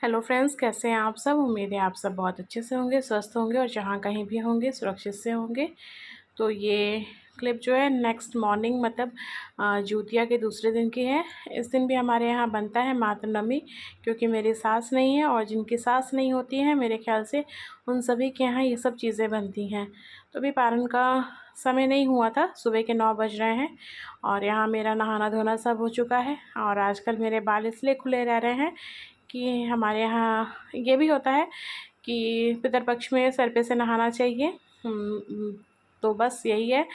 Hello friends, कैसे हैं आप सब। उम्मीद है आप सब बहुत अच्छे से होंगे, स्वस्थ होंगे और जहाँ कहीं भी होंगे सुरक्षित से होंगे। तो ये क्लिप जो है नेक्स्ट मॉर्निंग मतलब जिउतिया के दूसरे दिन की है। इस दिन भी हमारे यहाँ बनता है मातृ नवमी, क्योंकि मेरी सास नहीं है और जिनकी सास नहीं होती है मेरे ख्याल से उन सभी के यहाँ ये सब चीज़ें बनती हैं। तो अभी पारण का समय नहीं हुआ था, सुबह के 9 बज रहे हैं और यहाँ मेरा नहाना धोना सब हो चुका है। और आजकल मेरे बाल इसलिए खुले रह रहे हैं कि हमारे यहाँ ये भी होता है कि पितरपक्ष में सर पे से नहाना चाहिए। तो बस यही है।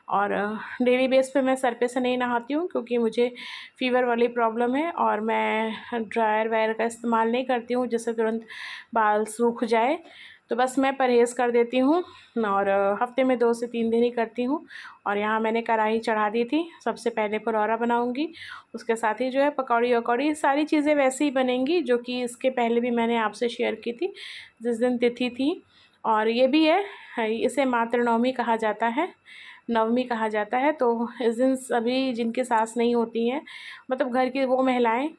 और डेली बेस पे मैं सर पे से नहीं नहाती हूँ, क्योंकि मुझे फ़ीवर वाली प्रॉब्लम है और मैं ड्रायर वायर का इस्तेमाल नहीं करती हूँ जिससे तुरंत बाल सूख जाए। तो बस मैं परहेज़ कर देती हूँ और हफ्ते में 2 से 3 दिन ही करती हूँ। और यहाँ मैंने कढ़ाई चढ़ा दी थी। सबसे पहले फुलौरा बनाऊँगी, उसके साथ ही जो है पकौड़ी वकौड़ी सारी चीज़ें वैसे ही बनेंगी जो कि इसके पहले भी मैंने आपसे शेयर की थी जिस दिन तिथि थी। और ये भी है, इसे मातृ नवमी कहा जाता है, नवमी कहा जाता है। तो इस दिन सभी जिनकी सास नहीं होती हैं, मतलब घर की वो महिलाएं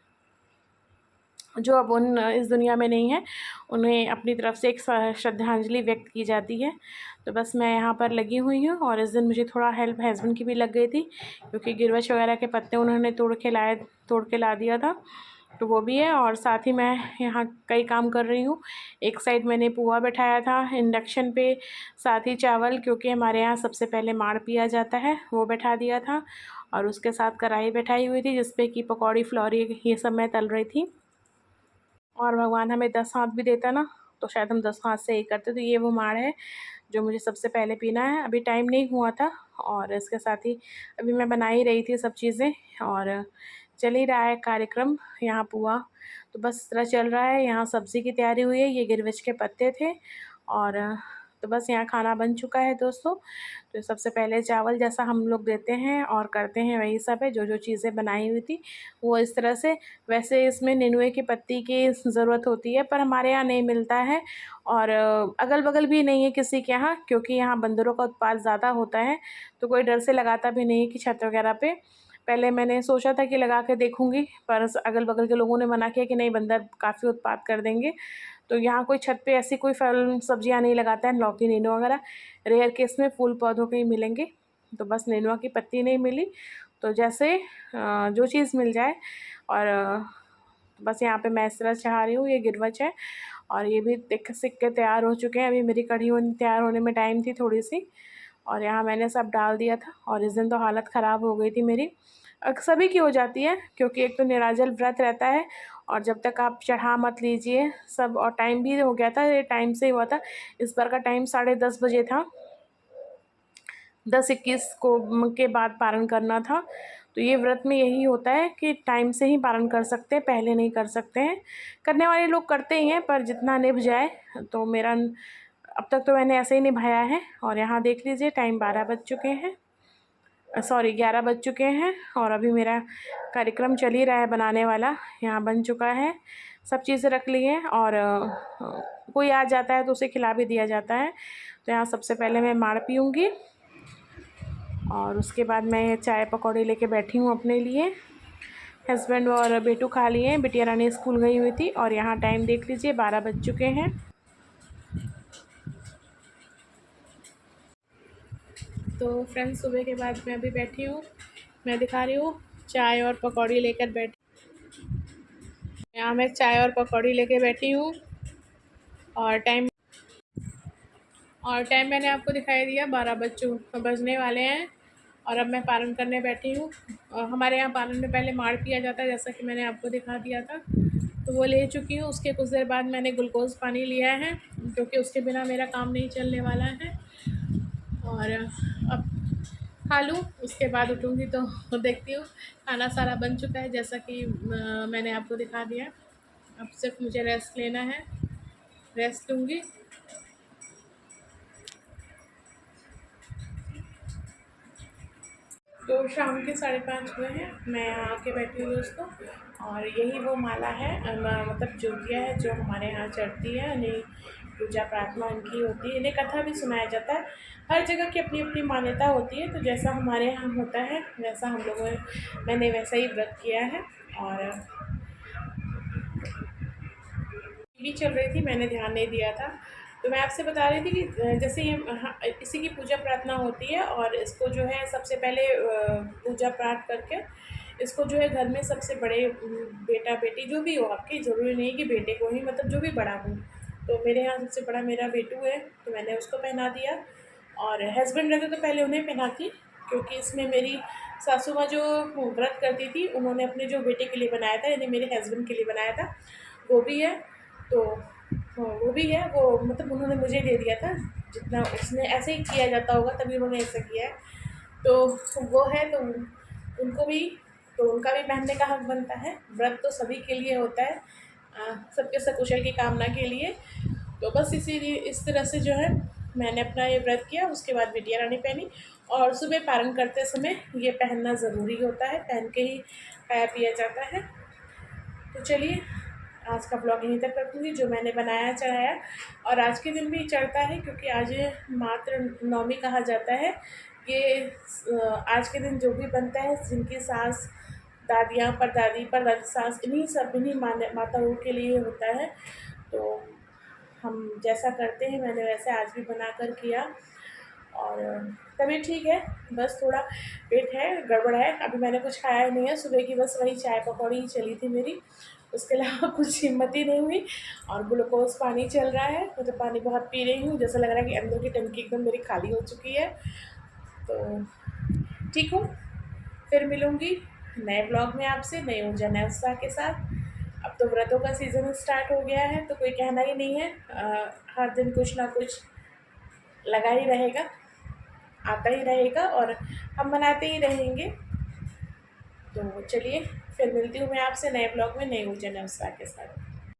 जो अब इस दुनिया में नहीं है, उन्हें अपनी तरफ से एक श्रद्धांजलि व्यक्त की जाती है। तो बस मैं यहाँ पर लगी हुई हूँ और इस दिन मुझे थोड़ा हेल्प हस्बैंड की भी लग गई थी, क्योंकि गिरवच वगैरह के पत्ते उन्होंने तोड़ के ला दिया था। तो वो भी है और साथ ही मैं यहाँ कई काम कर रही हूँ। एक साइड मैंने पुआ बैठाया था इंडक्शन पे, साथ ही चावल, क्योंकि हमारे यहाँ सबसे पहले माड़ पिया जाता है, वो बैठा दिया था। और उसके साथ कढ़ाई बैठाई हुई थी जिसपे कि पकौड़ी फुलौरी ये सब मैं तल रही थी। और भगवान हमें 10 हाथ भी देता ना, तो शायद हम 10 हाथ से ही करते। तो ये वो माड़ है जो मुझे सबसे पहले पीना है। अभी टाइम नहीं हुआ था और इसके साथ ही अभी मैं बना ही रही थी सब चीज़ें और चल ही रहा है कार्यक्रम। यहाँ पुआ तो बस इस तरह चल रहा है। यहाँ सब्ज़ी की तैयारी हुई है, ये गिरविच के पत्ते थे और तो बस यहाँ खाना बन चुका है दोस्तों। तो सबसे पहले चावल जैसा हम लोग देते हैं और करते हैं वही सब है, जो जो चीज़ें बनाई हुई थी वो इस तरह से। वैसे इसमें नेनुए की पत्ती की ज़रूरत होती है, पर हमारे यहाँ नहीं मिलता है और अगल बगल भी नहीं है किसी के यहाँ, क्योंकि यहाँ बंदरों का उत्पात ज़्यादा होता है। तो कोई डर से लगाता भी नहीं है कि छत वगैरह पे। पहले मैंने सोचा था कि लगा के देखूँगी, पर अगल बगल के लोगों ने मना किया कि नहीं, बंदर काफ़ी उत्पात कर देंगे। तो यहाँ कोई छत पे ऐसी कोई फल सब्जियाँ नहीं लगाता है, लौकी नेनुआ वगैरह। रेयर केस में फूल पौधों के ही मिलेंगे। तो बस नेनुआ की पत्ती नहीं मिली, तो जैसे जो चीज़ मिल जाए। और बस यहाँ पे मैं इस तरह चढ़ा रही हूँ। ये गिरवच है और ये भी देख सिक के तैयार हो चुके हैं। अभी मेरी कढ़ी तैयार होने में टाइम थी थोड़ी सी, और यहाँ मैंने सब डाल दिया था। और इस दिन तो हालत ख़राब हो गई थी मेरी, सभी की हो जाती है, क्योंकि एक तो निराजल व्रत रहता है और जब तक आप चढ़ा मत लीजिए सब। और टाइम भी हो गया था, ये टाइम से ही हुआ था। इस बार का टाइम 10:30 बजे था, 10:21 को के बाद पारण करना था। तो ये व्रत में यही होता है कि टाइम से ही पारण कर सकते हैं, पहले नहीं कर सकते हैं। करने वाले लोग करते ही हैं, पर जितना निभ जाए। तो मेरा अब तक तो मैंने ऐसे ही निभाया है। और यहाँ देख लीजिए टाइम 12 बज चुके हैं, सॉरी 11 बज चुके हैं और अभी मेरा कार्यक्रम चल ही रहा है बनाने वाला। यहाँ बन चुका है, सब चीज़ें रख ली हैं और कोई आ जाता है तो उसे खिला भी दिया जाता है। तो यहाँ सबसे पहले मैं माड़ पीऊँगी और उसके बाद मैं चाय पकौड़े लेके बैठी हूँ अपने लिए। हस्बैंड और बेटू खा लिए हैं, बिटिया रानी स्कूल गई हुई थी। और यहाँ टाइम देख लीजिए 12 बज चुके हैं। तो फ्रेंड्स, सुबह के बाद मैं अभी बैठी हूँ, मैं दिखा रही हूँ चाय और पकौड़ी लेकर बैठी। यहाँ मैं चाय और पकौड़ी लेके बैठी हूँ और टाइम मैंने आपको दिखाई दिया, 12 बजने वाले हैं। और अब मैं पारण करने बैठी हूँ। हमारे यहाँ पारण में पहले माड़ पिया जाता है, जैसा कि मैंने आपको दिखा दिया था, तो वो ले चुकी हूँ। उसके कुछ देर बाद मैंने ग्लूकोज़ पानी लिया है, क्योंकि उसके बिना मेरा काम नहीं चलने वाला है। और अब खा लूँ, उसके बाद उठूँगी तो देखती हूँ। खाना सारा बन चुका है जैसा कि मैंने आपको दिखा दिया। अब सिर्फ मुझे रेस्ट लेना है, रेस्ट लूँगी। तो शाम के 5:30 हुए हैं, मैं यहाँ आके बैठी हूँ दोस्तों। और यही वो माला है, मतलब ज्योतिया है जो हमारे यहाँ चढ़ती है। इन्हें पूजा प्रार्थना इनकी होती है, इन्हें कथा भी सुनाया जाता है। हर जगह की अपनी अपनी मान्यता होती है, तो जैसा हमारे यहाँ होता है वैसा हम लोगों मैंने वैसा ही व्रत किया है। और टीवी चल रही थी, मैंने ध्यान नहीं दिया था। तो मैं आपसे बता रही थी कि जैसे ये इसी की पूजा प्रार्थना होती है और इसको जो है सबसे पहले पूजा पाठ करके इसको जो है घर में सबसे बड़े बेटा बेटी जो भी हो आपके, ज़रूरी नहीं कि बेटे को ही, मतलब जो भी बड़ा हो। तो मेरे यहाँ सबसे बड़ा मेरा बेटू है, तो मैंने उसको पहना दिया। और हस्बैंड रहते तो पहले उन्हें पहनाती, क्योंकि इसमें मेरी सासू माँ जो व्रत करती थी उन्होंने अपने जो बेटे के लिए बनाया था, यानी मेरे हस्बैंड के लिए बनाया था, वो भी है। तो वो भी है, वो मतलब उन्होंने मुझे दे दिया था, जितना उसने ऐसे ही किया जाता होगा तभी उन्होंने ऐसा किया है। तो वो है, तो उनको भी, तो उनका भी पहनने का हक बनता है। व्रत तो सभी के लिए होता है, सबके सकुशल की कामना के लिए। तो बस इसीलिए इस तरह से जो है मैंने अपना ये व्रत किया। उसके बाद बिटिया रानी पहनी, और सुबह पारण करते समय ये पहनना ज़रूरी होता है, पहन के ही खाया पिया जाता है। तो चलिए, आज का ब्लॉग यहीं तक रखूँगी, जो मैंने बनाया चढ़ाया। और आज के दिन भी चढ़ता है, क्योंकि आज मातृ नवमी कहा जाता है। ये आज के दिन जो भी बनता है, जिनकी सास, दादियाँ, परदादी, परदादी सास, इन्हीं माताओं के लिए होता है। तो हम जैसा करते हैं, मैंने वैसे आज भी बनाकर किया। और तबीयत ठीक है, बस थोड़ा पेट है, गड़बड़ है। अभी मैंने कुछ खाया ही नहीं है, सुबह की बस वही चाय पकौड़ी ही चली थी मेरी, उसके अलावा कुछ हिम्मत ही नहीं हुई। और ग्लूकोज़ पानी चल रहा है, तो पानी बहुत पी रही हूँ, जैसा लग रहा है कि अंदर की टंकी एकदम मेरी खाली हो चुकी है। तो ठीक हूँ, फिर मिलूँगी नए ब्लॉग में आपसे, नई ऊर्जा, नए उत्साह के साथ। अब तो व्रतों का सीज़न स्टार्ट हो गया है, तो कोई कहना ही नहीं है। हर दिन कुछ ना कुछ लगा ही रहेगा, आता ही रहेगा, और हम बनाते ही रहेंगे। तो चलिए, फिर मिलती हूँ मैं आपसे नए ब्लॉग में, नई ऊर्जा, नए उत्साह के साथ।